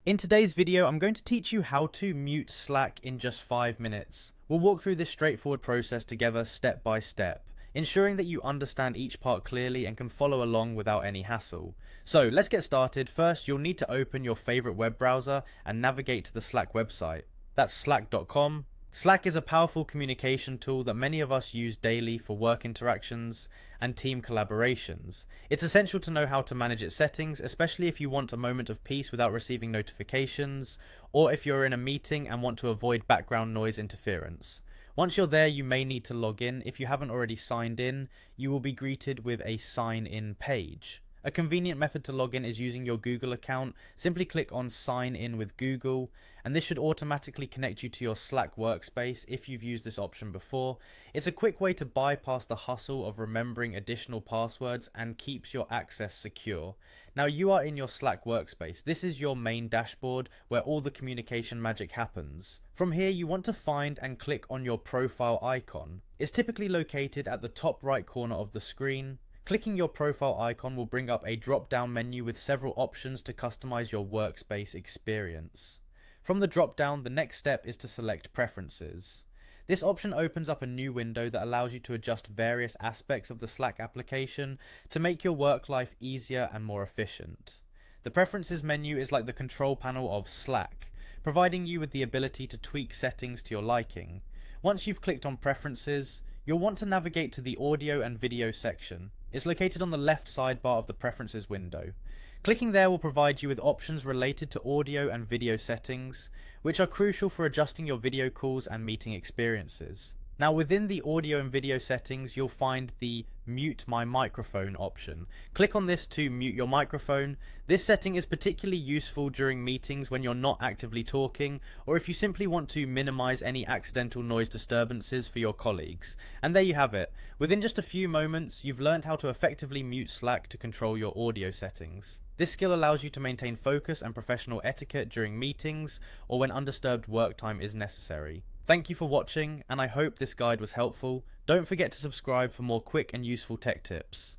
In today's video, I'm going to teach you how to mute Slack in just 5 minutes. We'll walk through this straightforward process together step by step, ensuring that you understand each part clearly and can follow along without any hassle. So let's get started. First, you'll need to open your favorite web browser and navigate to the Slack website. That's slack.com. Slack is a powerful communication tool that many of us use daily for work interactions and team collaborations. It's essential to know how to manage its settings, especially if you want a moment of peace without receiving notifications, or if you're in a meeting and want to avoid background noise interference. Once you're there, you may need to log in. If you haven't already signed in, you will be greeted with a sign in page. A convenient method to log in is using your Google account. Simply click on Sign In with Google, and this should automatically connect you to your Slack workspace if you've used this option before. It's a quick way to bypass the hustle of remembering additional passwords and keeps your access secure. Now you are in your Slack workspace. This is your main dashboard where all the communication magic happens. From here, you want to find and click on your profile icon. It's typically located at the top right corner of the screen. Clicking your profile icon will bring up a drop-down menu with several options to customize your workspace experience. From the drop-down, the next step is to select Preferences. This option opens up a new window that allows you to adjust various aspects of the Slack application to make your work life easier and more efficient. The Preferences menu is like the control panel of Slack, providing you with the ability to tweak settings to your liking. Once you've clicked on Preferences, you'll want to navigate to the Audio and Video section. It's located on the left sidebar of the Preferences window. Clicking there will provide you with options related to audio and video settings, which are crucial for adjusting your video calls and meeting experiences. Now within the audio and video settings, you'll find the Mute My Microphone option. Click on this to mute your microphone. This setting is particularly useful during meetings when you're not actively talking, or if you simply want to minimize any accidental noise disturbances for your colleagues. And there you have it. Within just a few moments, you've learned how to effectively mute Slack to control your audio settings. This skill allows you to maintain focus and professional etiquette during meetings or when undisturbed work time is necessary. Thank you for watching, and I hope this guide was helpful. Don't forget to subscribe for more quick and useful tech tips.